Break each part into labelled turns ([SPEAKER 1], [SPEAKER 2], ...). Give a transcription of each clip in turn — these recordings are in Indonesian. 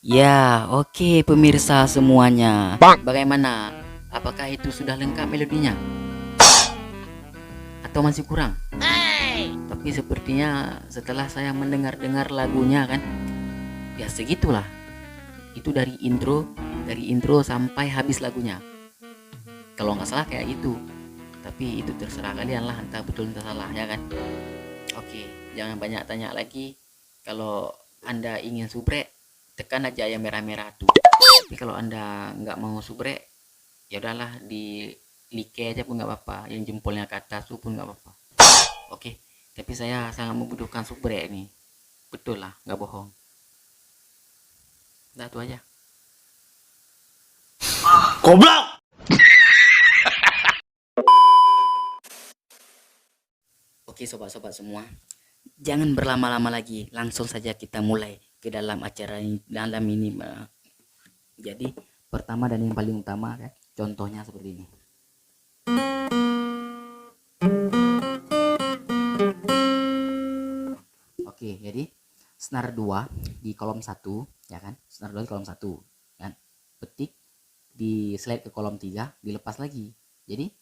[SPEAKER 1] Ya, oke pemirsa semuanya.
[SPEAKER 2] Bang.
[SPEAKER 1] Bagaimana? Apakah itu sudah lengkap melodinya? Atau masih kurang? Tapi sepertinya setelah saya mendengar-dengar lagunya kan, ya segitulah. Itu dari intro sampai habis lagunya. Kalau nggak salah kayak gitu. Tapi itu terserah kalian lah, entah betul entah salah ya kan. Oke, jangan banyak tanya lagi. Kalau Anda ingin subrek, tekan aja yang merah-merah tuh. Tapi kalau Anda nggak mau subrek, ya udahlah di like aja pun nggak apa-apa. Yang jempolnya ke atas tuh pun nggak apa-apa. Oke, tapi saya sangat membutuhkan subrek ini. Betul lah, nggak bohong. Nah, itu aja.
[SPEAKER 2] Goblok.
[SPEAKER 1] Oke sobat-sobat semua, jangan berlama-lama lagi, langsung saja kita mulai ke dalam acara ini, dalam ini. Jadi pertama dan yang paling utama kan, contohnya seperti ini. Oke, jadi senar 2 di kolom 1 ya kan, senar 2 di kolom 1 kan, petik di slide ke kolom 3, dilepas lagi. Jadi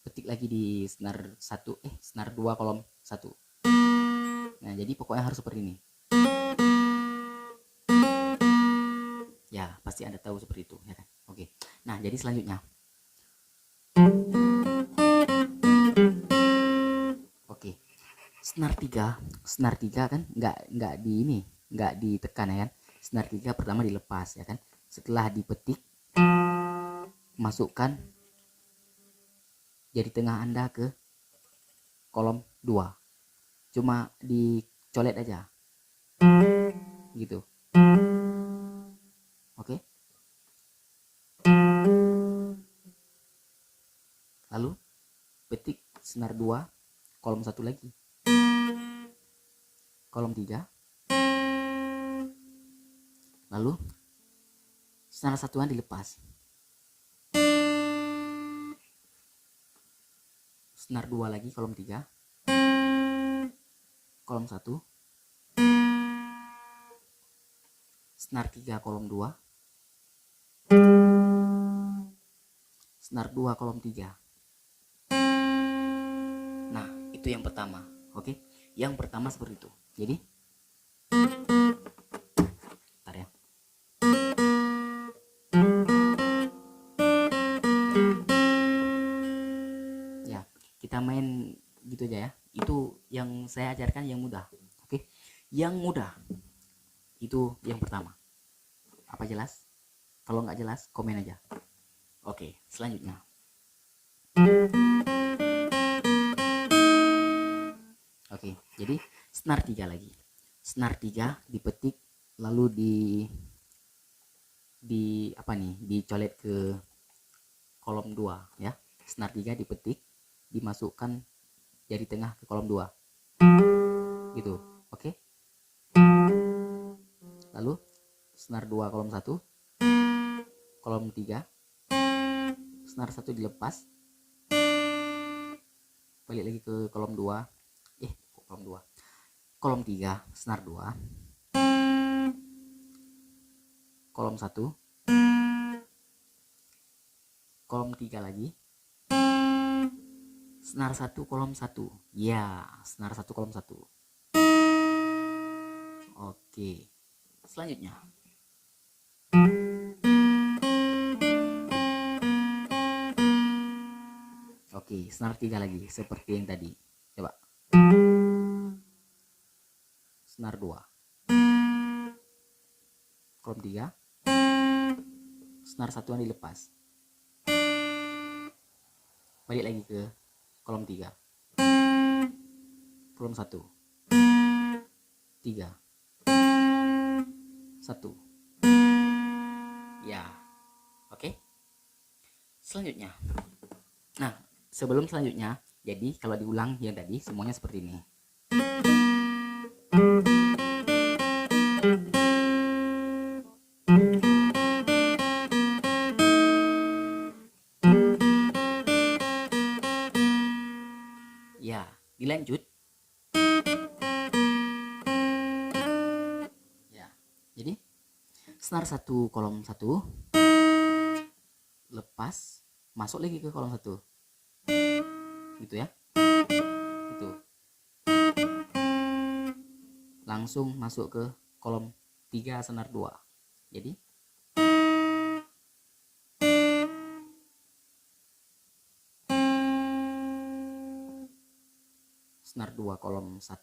[SPEAKER 1] petik lagi di senar 1 senar 2 kolom 1. Nah, jadi pokoknya harus seperti ini. Ya, pasti Anda tahu seperti itu ya kan. Oke. Nah, jadi selanjutnya. Oke. Senar 3 kan nggak di ini, nggak ditekan ya kan. Senar 3 pertama dilepas ya kan. Setelah dipetik, masukkan jari tengah Anda ke kolom 2. Cuma dicolet aja. Gitu. Oke. Lalu petik senar 2 kolom 1 lagi. Kolom 3. Lalu senar satuan dilepas. Senar 2 lagi kolom 3. Kolom 1. Senar 3 kolom 2. Senar 2 kolom 3. Nah, itu yang pertama. Oke. Yang pertama seperti itu. Jadi bentar ya. Ya, kita main gitu aja ya. Itu yang saya ajarkan yang mudah. Oke. Yang mudah itu yang pertama. Apa jelas? Kalau nggak jelas, komen aja. Oke, selanjutnya. Oke, jadi senar 3 lagi. Senar 3 dipetik lalu di apa nih? Dicolet ke kolom 2 ya. Senar 3 dipetik, dimasukkan jari tengah ke kolom 2. Gitu. Oke. Lalu senar 2 kolom 1, kolom 3, senar 1 dilepas, balik lagi ke kolom 2. Kolom 2. Kolom 3, senar 2, kolom 1, kolom 3 lagi, senar 1 kolom 1. Ya, senar 1 kolom 1. Oke. Selanjutnya. Oke, senar 3 lagi seperti yang tadi. Coba. Senar 2. Kolom 3. Senar satuan dilepas. Balik lagi ke kolom 3. Kolom 1. 3. 1. Ya. Oke. Selanjutnya. Nah, sebelum selanjutnya, jadi kalau diulang yang tadi semuanya seperti ini. Ya, dilanjut. senar 1 kolom 1, lepas masuk lagi ke kolom 1, gitu ya, itu langsung masuk ke kolom 3 senar 2. Jadi senar 2 kolom 1,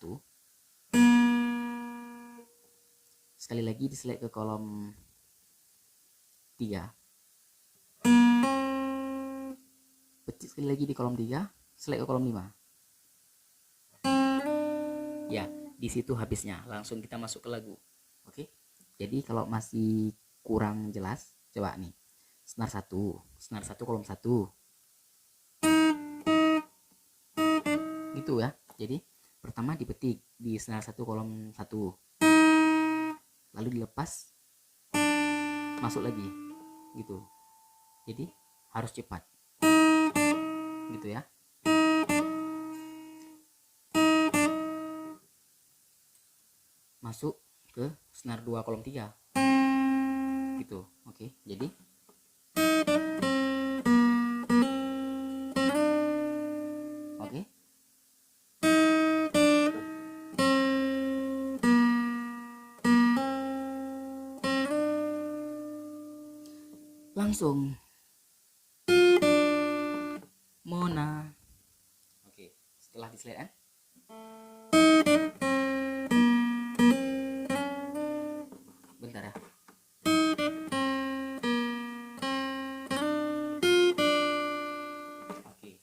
[SPEAKER 1] sekali lagi diselect ke kolom 3, petik sekali lagi di kolom 3, select ke kolom 5. Ya, di situ habisnya. Langsung kita masuk ke lagu. Oke. Jadi kalau masih kurang jelas, coba nih. Senar 1 kolom 1. Gitu ya. Jadi pertama dipetik di senar 1 kolom 1. Lalu dilepas, masuk lagi. Gitu. Jadi harus cepat. Gitu ya. Masuk ke senar 2 kolom 3 gitu. Oke, jadi oke. Langsung Mona. Oke, setelah diselesaikan bentar ya. Oke.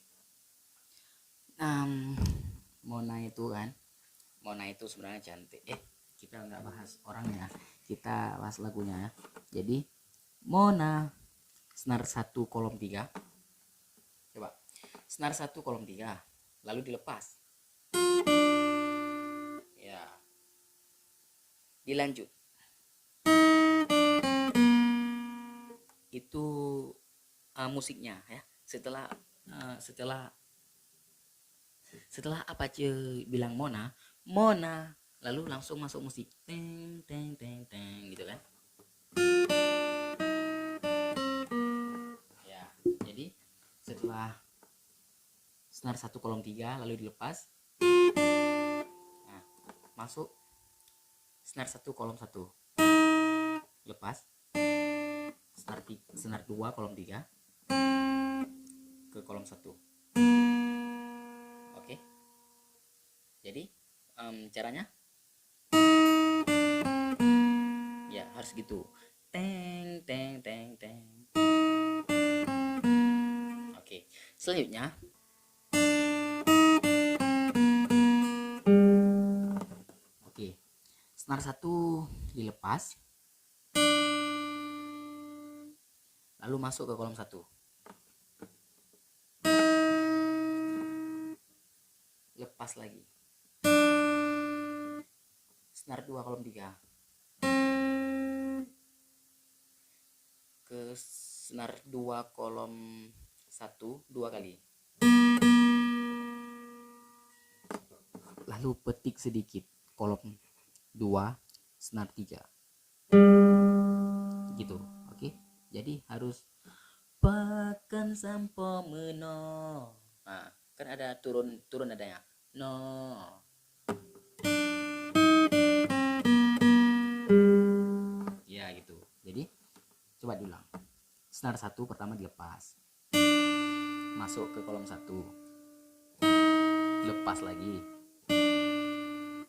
[SPEAKER 1] Mona itu sebenarnya cantik. Kita nggak bahas orangnya, kita bahas lagunya ya. Jadi Mona senar 1 kolom 3. Coba. Senar 1 kolom 3. Lalu dilepas. Ya. Dilanjut. Itu musiknya ya. Setelah apa bilang Mona, lalu langsung masuk musik teng teng teng teng gitu kan. Ya, jadi setelah senar 1 kolom 3 lalu dilepas, nah, masuk senar 1 kolom 1, lepas senar 2 kolom 3 ke kolom 1. Oke. Jadi caranya ya harus gitu, teng teng teng teng. Oke, selanjutnya senar 1 dilepas, lalu masuk ke kolom 1, lepas lagi senar 2 kolom 3 ke senar 2 kolom 1 2 kali, lalu petik sedikit kolom 2 senar 3 gitu. Oke, jadi harus pakan sampo meno. Nah, kan ada turun adanya no. Ya gitu. Jadi coba diulang. Senar 1 pertama dilepas, masuk ke kolom 1, lepas lagi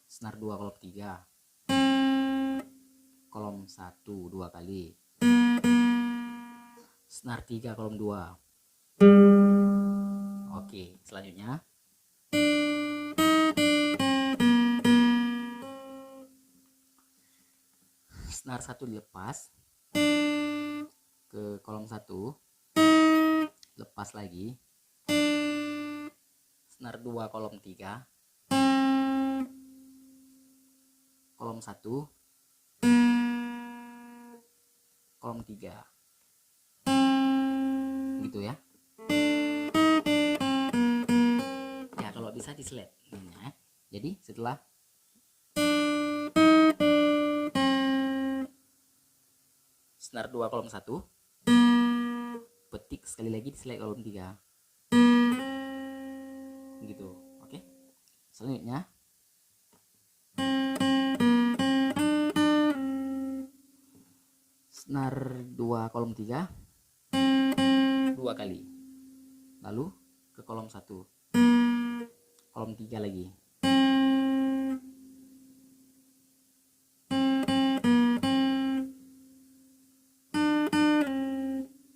[SPEAKER 1] senar 2 kolom 3, kolom 1 2 kali, senar 3 kolom 2. Oke, selanjutnya senar 1 dilepas ke kolom 1, lepas lagi senar 2 kolom 3, kolom 1, kolom 3 gitu ya. Ya kalau bisa di slide ya. Jadi senar 2 kolom 1, petik sekali lagi di slide kolom 3 gitu. Oke, selanjutnya senar 2 kolom 3 2 kali, lalu ke kolom 1, kolom 3 lagi.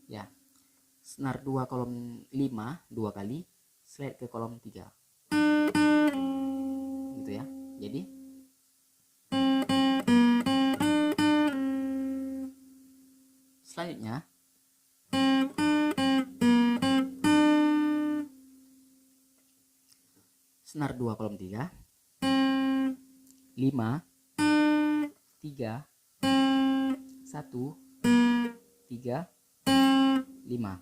[SPEAKER 1] Ya, senar 2 kolom 5 2 kali, slide ke kolom 3 gitu ya. Jadi selanjutnya senar 2 kolom 3 5 3 1 3 5.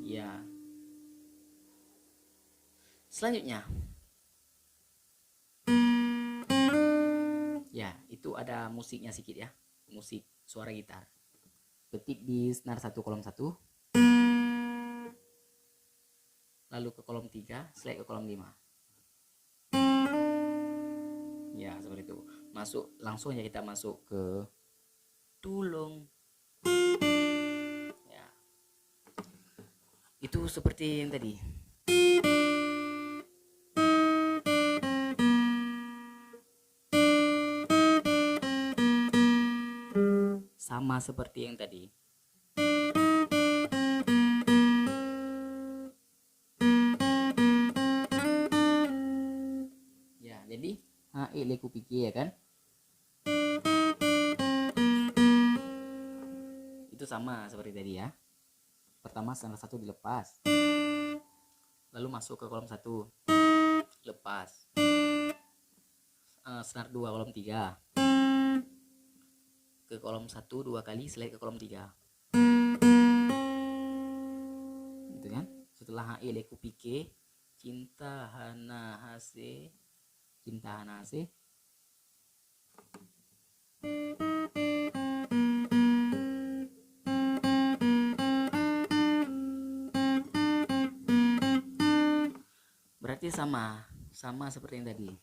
[SPEAKER 1] Ya. Selanjutnya. Ya, itu ada musiknya sedikit ya. Musik suara gitar. Petik di senar 1 kolom 1. Lalu ke kolom 3, slide ke kolom 5. Ya, seperti itu. Masuk langsung aja kita masuk ke tulung. Ya. Itu seperti yang tadi. Sama seperti yang tadi. Ya, jadi leku pikir ya kan? Itu sama seperti tadi ya. Pertama senar 1 dilepas. Lalu masuk ke kolom 1. Lepas. Senar 2 kolom 3. Ke kolom 1 2 kali, slide ke kolom 3. Gitu kan? Setelah leku pikir, cinta hana hase, cinta hana hase. Berarti sama seperti yang tadi.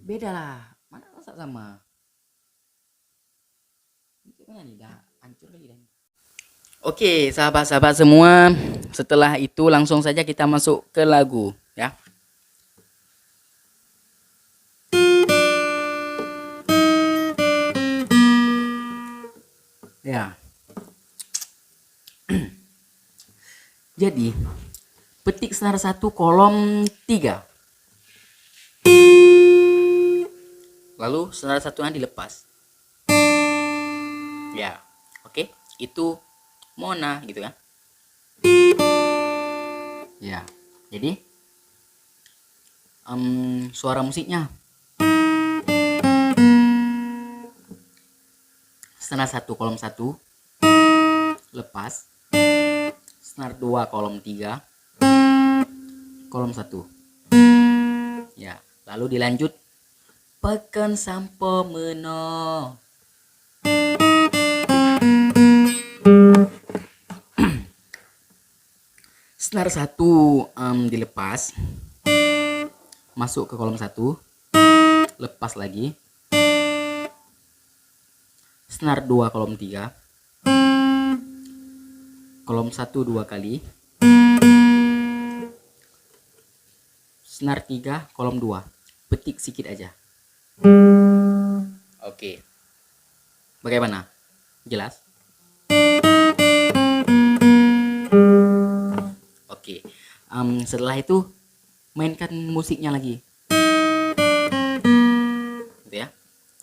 [SPEAKER 1] Beda lah, mana masa sama? Gimana nih, dah hancur lagi dah. Oke, sahabat-sahabat semua, setelah itu langsung saja kita masuk ke lagu ya. Ya. Jadi, petik senar 1 kolom 3. Lalu senar 1-nya dilepas. Ya. Oke, itu Mona gitu kan. Ya. Jadi suara musiknya. Senar 1 kolom 1 lepas, senar 2 kolom 3 kolom 1. Ya, lalu dilanjut pekan sampo meno. Senar 1 dilepas, masuk ke kolom 1, lepas lagi, senar 2 kolom 3, kolom 1 2 kali, senar 3 kolom 2, petik sedikit aja. Oke, bagaimana? Jelas? Oke, setelah itu mainkan musiknya lagi, gitu ya,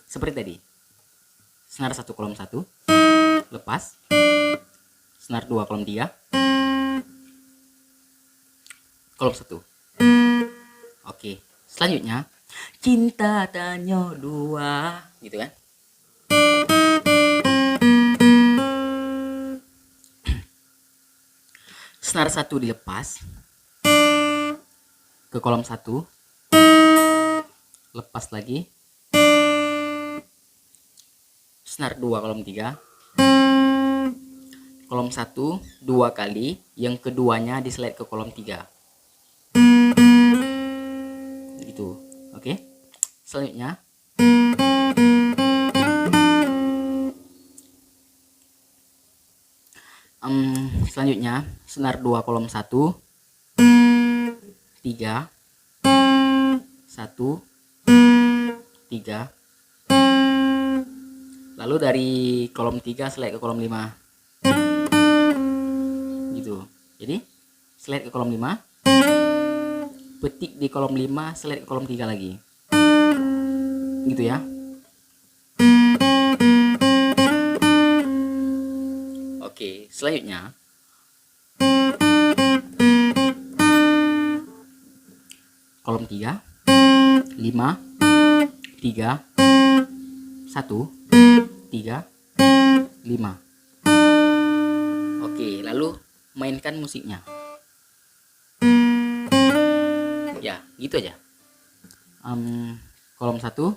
[SPEAKER 1] seperti tadi. Senar 1 kolom 1 lepas, senar 2 kolom 3 kolom 1. Oke, selanjutnya cinta tanyo 2 gitu kan. senar 1 dilepas ke kolom 1, lepas lagi, senar 2 kolom 3, kolom 1 2 kali, yang keduanya dislide ke kolom 3 gitu. Oke, selanjutnya senar 2 kolom 1 3 1 3, lalu dari kolom 3 slide ke kolom 5 gitu. Jadi slide ke kolom 5, petik di kolom 5, slide ke kolom 3 lagi gitu ya. Oke, selanjutnya kolom 3 5 3 1 3 5. Oke, lalu mainkan musiknya. Ya, gitu aja. Kolom 1,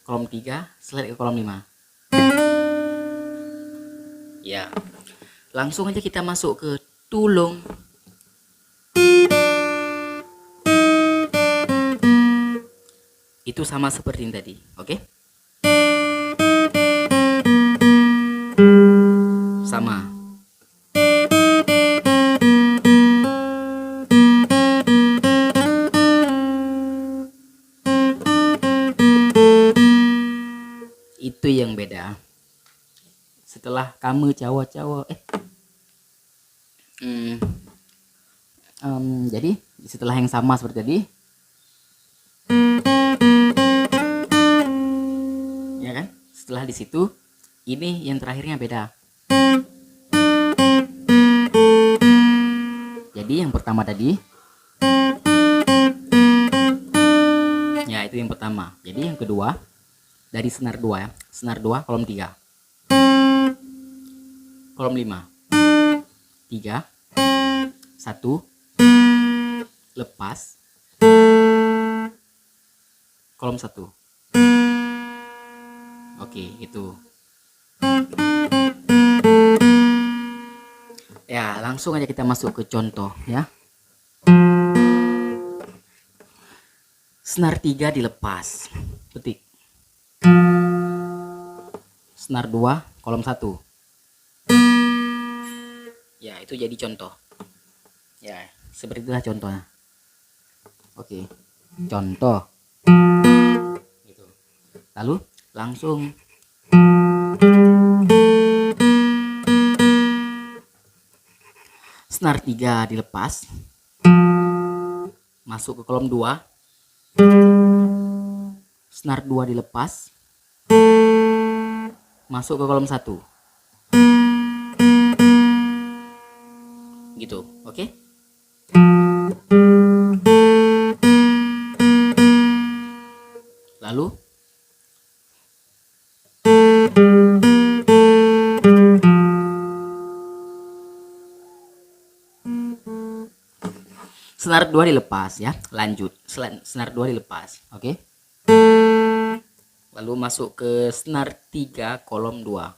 [SPEAKER 1] kolom 3, slide ke kolom 5. Ya, langsung aja kita masuk ke tulung. Itu sama seperti yang tadi, oke? Sama. Itu yang beda. Setelah kamu cawa-cawa, jadi setelah yang sama seperti tadi, ya kan? Setelah di situ, ini yang terakhirnya beda. Jadi yang pertama tadi, ya itu yang pertama. Jadi yang kedua dari senar 2 ya, senar 2 kolom 3, kolom 5, 3 1, lepas, kolom 1. Oke, itu. Ya, langsung aja kita masuk ke contoh ya. Senar 3 dilepas, petik. Senar 2 kolom 1. Ya, itu jadi contoh. Ya, seperti itulah contohnya. Oke, contoh. Gitu. Lalu langsung senar 3 dilepas, masuk ke kolom 2, senar 2 dilepas, masuk ke kolom 1 gitu. Oke, lalu senar 2 dilepas ya, lanjut senar 2 dilepas. Oke, lalu masuk ke senar 3 kolom 2,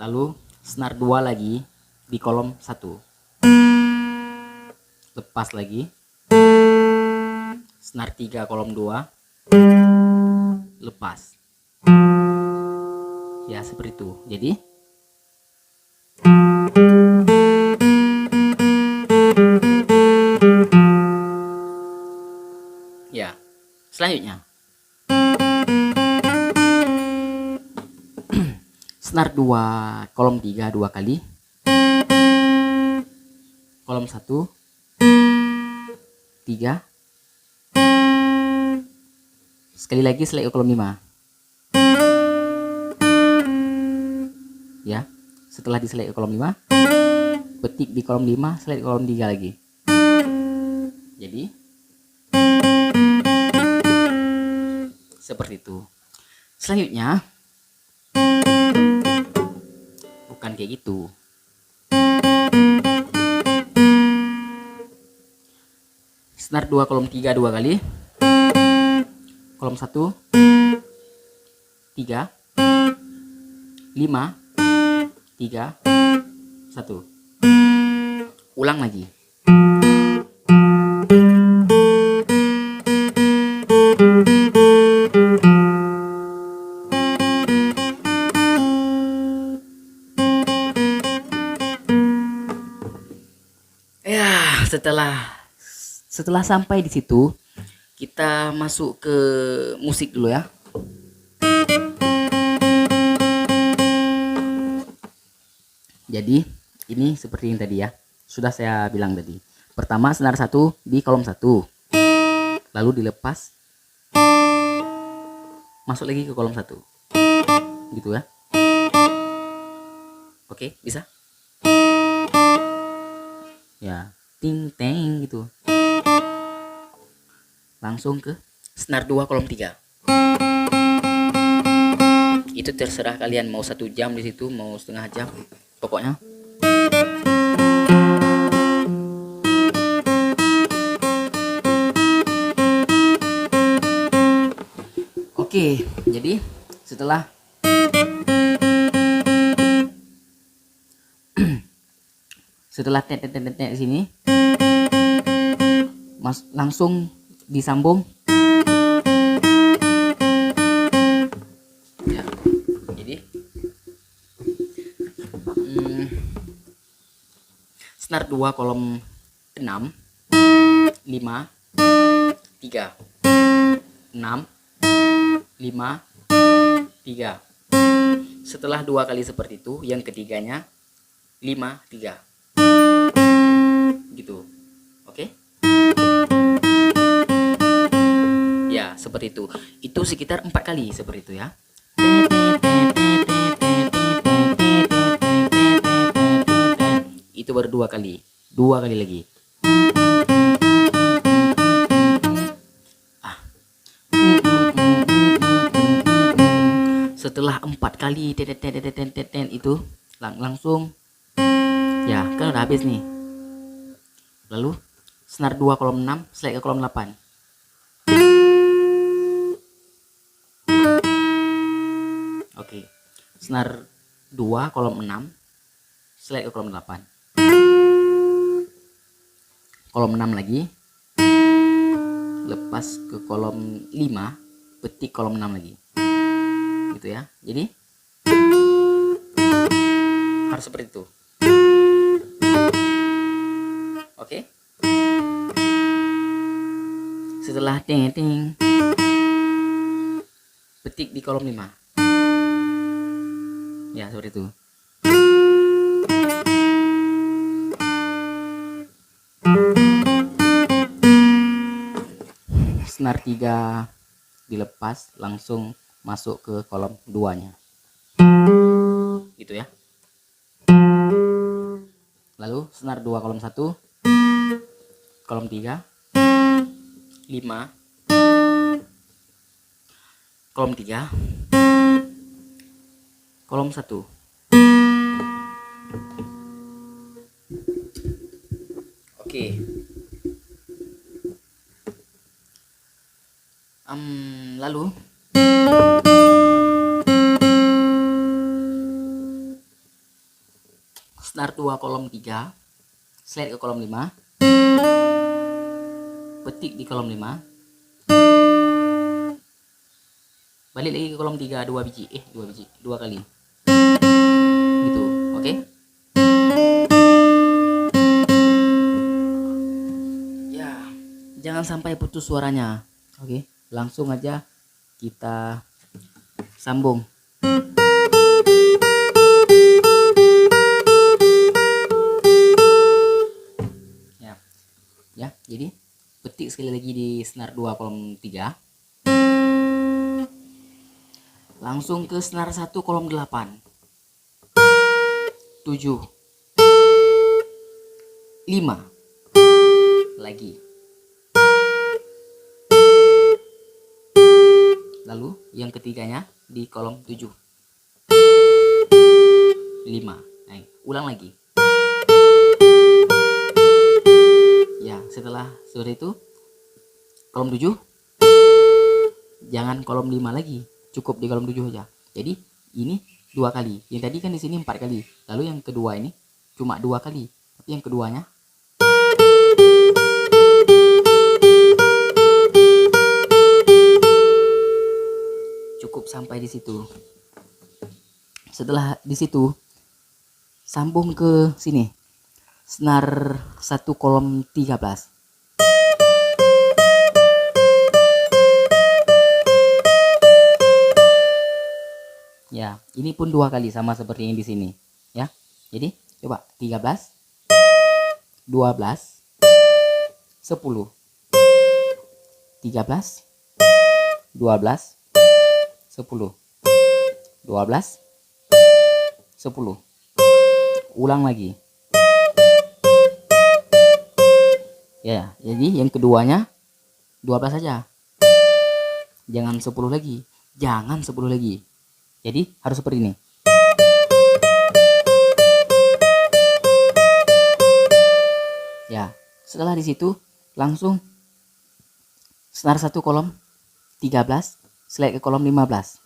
[SPEAKER 1] lalu senar 2 lagi di kolom 1, lepas lagi, senar 3 kolom 2, lepas. Ya, seperti itu. Jadi ya, selanjutnya senar 2 kolom 3 2 kali, kolom 1 3, sekali lagi slide ke kolom 5 ya. Setelah di slide ke kolom 5, petik di kolom 5, slide ke kolom 3 lagi. Jadi seperti itu. Selanjutnya bukan kayak gitu. senar 2 kolom 3 2 kali, kolom 1 3 5 3 1. Ulang lagi. Ya, setelah sampai di situ, kita masuk ke musik dulu ya. Jadi ini seperti yang tadi ya, sudah saya bilang tadi. Pertama senar 1 di kolom 1, lalu dilepas, masuk lagi ke kolom 1, gitu ya. Oke, bisa? Ya, ting teng gitu. Langsung ke senar 2 kolom 3. Itu terserah kalian mau 1 jam di situ, mau setengah jam. Pokoknya oke, jadi setelah tet di sini, langsung disambung. Ya, jadi senar 2 kolom 6 5 3 6 5 3. Setelah 2 kali seperti itu, yang ketiganya 5 3 gitu. Oke, ya seperti itu. Itu sekitar 4 kali seperti itu ya. Itu baru 2 kali, 2 kali lagi. Setelah 4 kali itu langsung ya kan udah habis nih. Lalu senar 2 kolom 6 slide ke kolom 8. Oke, senar 2 kolom 6 slide ke kolom 8. Kolom 6 lagi, lepas ke kolom 5, petik kolom 6 lagi, gitu ya. Jadi harus seperti itu. Oke, setelah ting ting, petik di kolom 5 ya, seperti itu. Senar 3 dilepas, langsung masuk ke kolom 2 nya, gitu ya. Lalu senar 2 kolom 1, kolom 3 5, kolom 3 kolom 1. Oke, lalu senar 2 kolom 3 slide ke kolom 5, petik di kolom 5, balik lagi ke kolom 3 2 biji, 2 kali gitu. Oke, ya jangan sampai putus suaranya. Oke, langsung aja kita sambung. Ya, jadi petik sekali lagi di senar 2 kolom 3, langsung ke senar 1 kolom 8, 7 5 lagi, lalu yang ketiganya di kolom 7 5. Nah, ulang lagi. Ya, setelah seperti itu kolom 7, jangan kolom 5 lagi, cukup di kolom 7 aja. Jadi ini 2 kali, yang tadi kan di sini 4 kali, lalu yang kedua ini cuma 2 kali, tapi yang keduanya cukup sampai di situ. Setelah di situ sambung ke sini, senar 1 kolom 13. Ya, ini pun 2 kali sama seperti yang di sini, ya. Jadi, coba 13, 12, 10. 13, 12, 10. 12, 10. Ulang lagi. Ya, jadi yang keduanya 12 saja. Jangan 10 lagi. Jangan 10 lagi. Jadi harus seperti ini. Ya, setelah di situ langsung senar 1 kolom 13 slide ke kolom 15.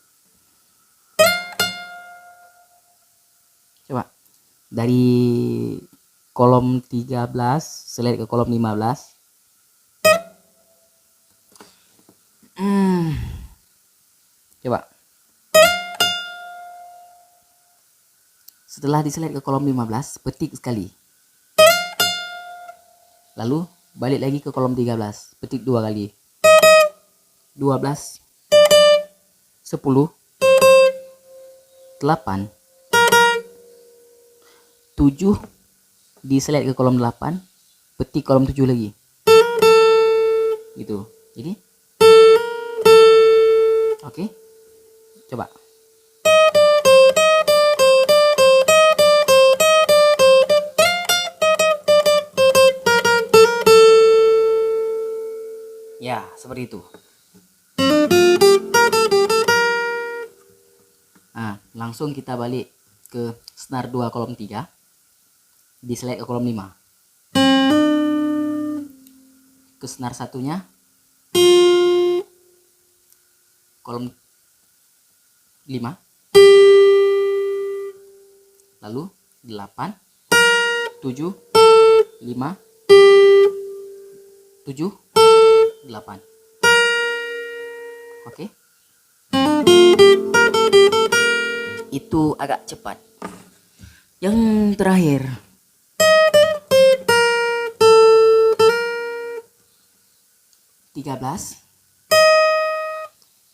[SPEAKER 1] Coba dari kolom 13 slide ke kolom 15. Coba. Setelah diselect ke kolom 15, petik sekali. Lalu balik lagi ke kolom 13, petik 2 kali. 12, 10, 8, 7, diselect ke kolom 8, petik kolom 7 lagi. Gitu. Jadi oke. Coba. Ya, seperti itu. Nah, langsung kita balik ke senar 2 kolom 3. Diselect ke kolom 5. Ke senar satunya kolom 5. Lalu 8, 7, 5, 7, 8. Oke. Itu agak cepat. Yang terakhir, tiga belas,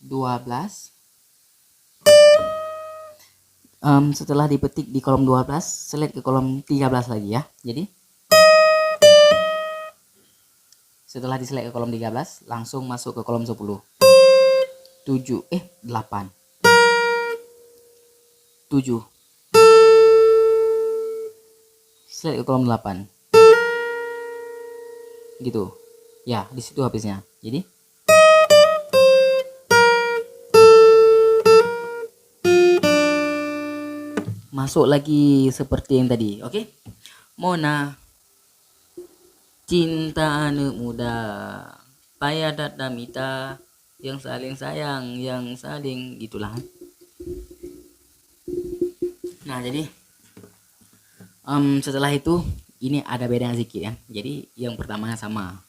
[SPEAKER 1] 12. Setelah dipetik di kolom 12, select ke kolom 13 lagi ya. Jadi setelah diselect ke kolom 13, langsung masuk ke kolom 10. 8. 7. Select ke kolom 8. Gitu. Ya, di situ habisnya. Jadi masuk lagi seperti yang tadi. Oke? Mona cinta anak muda, payah damita, yang saling sayang, yang saling gitulah. Nah, jadi setelah itu ini ada bedanya sedikit ya. Jadi yang pertama sama.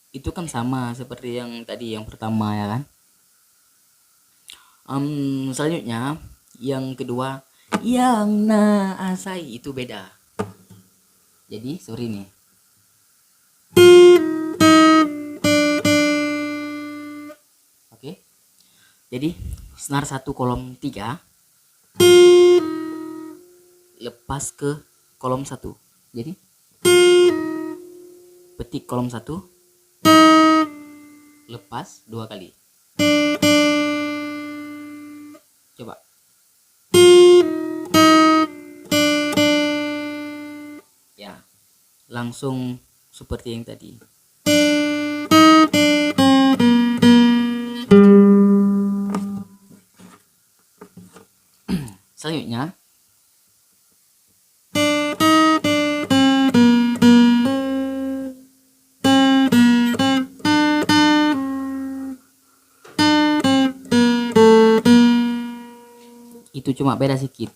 [SPEAKER 1] Itu kan sama seperti yang tadi yang pertama ya kan. Selanjutnya yang kedua, yang naasai itu beda. Jadi seperti ini. Oke. Jadi senar 1 kolom 3 lepas ke kolom 1. Jadi petik kolom 1, lepas 2 kali. Coba. langsung seperti yang tadi. Selanjutnya itu cuma beda sedikit.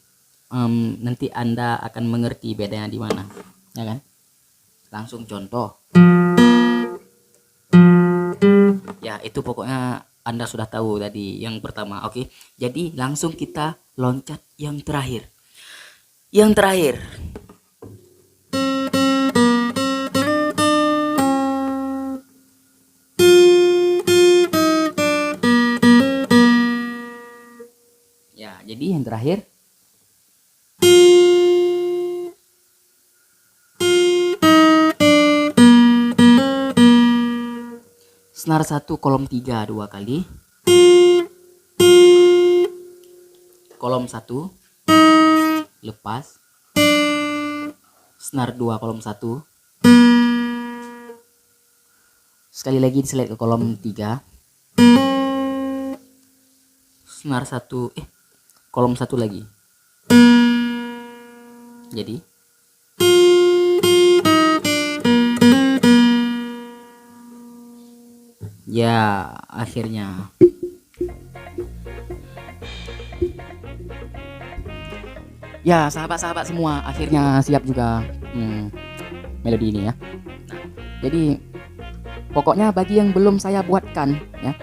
[SPEAKER 1] Nanti Anda akan mengerti bedanya di mana, ya kan? Langsung contoh. Ya, itu pokoknya Anda sudah tahu tadi yang pertama. Oke. Jadi langsung kita loncat yang terakhir. Yang terakhir. Ya, jadi yang terakhir. Senar 1 kolom 3 2 kali. Kolom 1 lepas. Senar 2 kolom 1. Sekali lagi diselet ke kolom 3. Senar 1 kolom 1 lagi. Jadi ya, akhirnya ya, sahabat-sahabat semua, akhirnya siap juga melodi ini ya. Nah, jadi pokoknya bagi yang belum saya buatkan ya,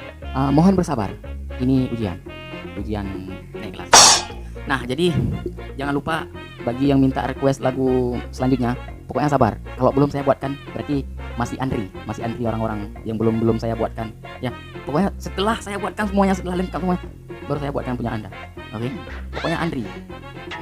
[SPEAKER 1] mohon bersabar. Ini ujian naik kelas. Nah, jadi jangan lupa bagi yang minta request lagu selanjutnya, pokoknya sabar. Kalau belum saya buatkan berarti masih antri orang-orang yang belum saya buatkan ya. Pokoknya setelah saya buatkan semuanya, setelah lengkap semua, baru saya buatkan punya Anda. Oke? Pokoknya antri. Nah,